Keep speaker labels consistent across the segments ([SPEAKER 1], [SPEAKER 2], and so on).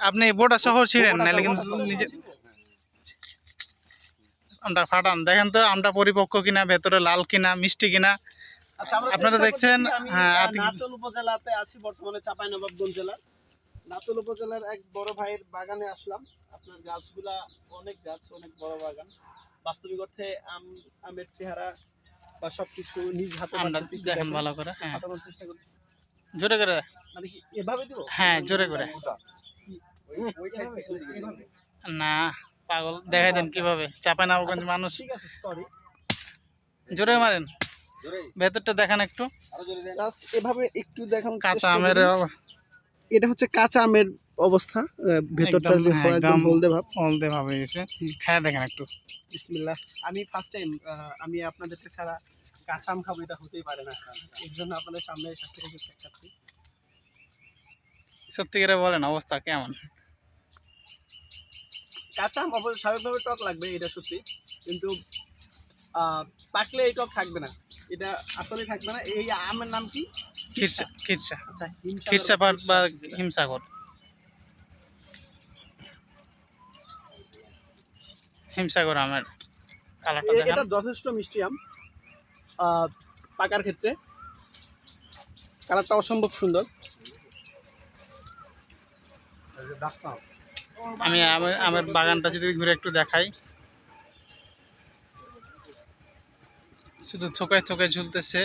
[SPEAKER 1] আপনি বোটা সহ ছিঁড়েন, নাহলে কিন্তু নিজে আমটা ফাটান, দেখেন তো আমটা পরিপক্ক কিনা, ভেতরে লাল কিনা, মিষ্টি কিনা।
[SPEAKER 2] আচ্ছা, আমরা
[SPEAKER 1] আপনারা
[SPEAKER 2] চেষ্টা
[SPEAKER 1] দেখছেন,
[SPEAKER 2] করতেছি। আমি
[SPEAKER 1] হ্যাঁ,
[SPEAKER 2] নাচল উপজেলাতে আছি বর্তমানে, চাঁপাইনবাবগঞ্জ জেলার নাচল উপজেলার এক বড় ভাইয়ের বাগানে আসলাম। আপনার গাছগুলা অনেক গাছ, অনেক বড় বাগান। বাস্তবিক অর্থে আমের চেহারা বা সবকিছু নিজ হাতে
[SPEAKER 1] আমরা
[SPEAKER 2] পারতেছি,
[SPEAKER 1] দেখেন ভালো করে। হ্যাঁ,
[SPEAKER 2] ফাটানোর চেষ্টা করতেছি।
[SPEAKER 1] জোরে করে।
[SPEAKER 2] মানে কি এভাবে দিব?
[SPEAKER 1] হ্যাঁ, জোরে করে।
[SPEAKER 2] ওই সাইড এইভাবে?
[SPEAKER 1] না পাগল, দেখাই দেন কিভাবে। চাঁপাইনবাবগঞ্জ মানুষ,
[SPEAKER 2] ঠিক আছে, সরি।
[SPEAKER 1] জোরে মারেন, ভেতরটা দেখান একটু।
[SPEAKER 2] জাস্ট এভাবে একটু দেখানোর
[SPEAKER 1] কাঁচা
[SPEAKER 2] চেষ্টা
[SPEAKER 1] আমের
[SPEAKER 2] করি। এটা হচ্ছে কাঁচা আমের অবস্থা, ভেতরটা যে হয় একদম হলদে ভাব।
[SPEAKER 1] হলদে ভাব হয়ে গেছে, খায় দেখেন একটু।
[SPEAKER 2] বিসমিল্লাহ। আমি ফার্স্ট টাইম, আমি আপনাদেরকে ছাড়া কাঁচা আম খাবো, এটা হতেই পারে না। এর জন্য আপনাদের সামনে সাক্ষী রেখে খাচ্ছি।
[SPEAKER 1] সত্যি করে বলেন অবস্থা কেমন?
[SPEAKER 2] কাঁচা আম অবশ্য স্বাভাবিকভাবে টক লাগবে, এটা সত্যি, কিন্তু পাকলে এই টক থাকবে না, এটা আসলে থাকবে না। এই আমের নাম কি?
[SPEAKER 1] খিরসা, খিরসা,
[SPEAKER 2] আচ্ছা,
[SPEAKER 1] খিরসা পাট বা হিমসাগর। হিমসাগর আমের কালারটা
[SPEAKER 2] এটা
[SPEAKER 1] দেখেন।
[SPEAKER 2] যথেষ্ট মিষ্টি আম পাকার ক্ষেত্রে। কালারটা অসম্ভব সুন্দর।
[SPEAKER 1] আমি আমের বাগানটা যদি ঘুরে একটু দেখাই, শুধু থোকায় থোকায় ঝুলতেছে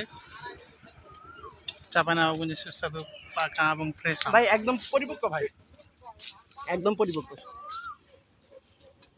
[SPEAKER 1] চাঁপাইনবাবগঞ্জের সুস্বাদু পাকা এবং ফ্রেশ আম।
[SPEAKER 2] ভাই একদম পরিপক্ক, ভাই একদম পরিপক্ক।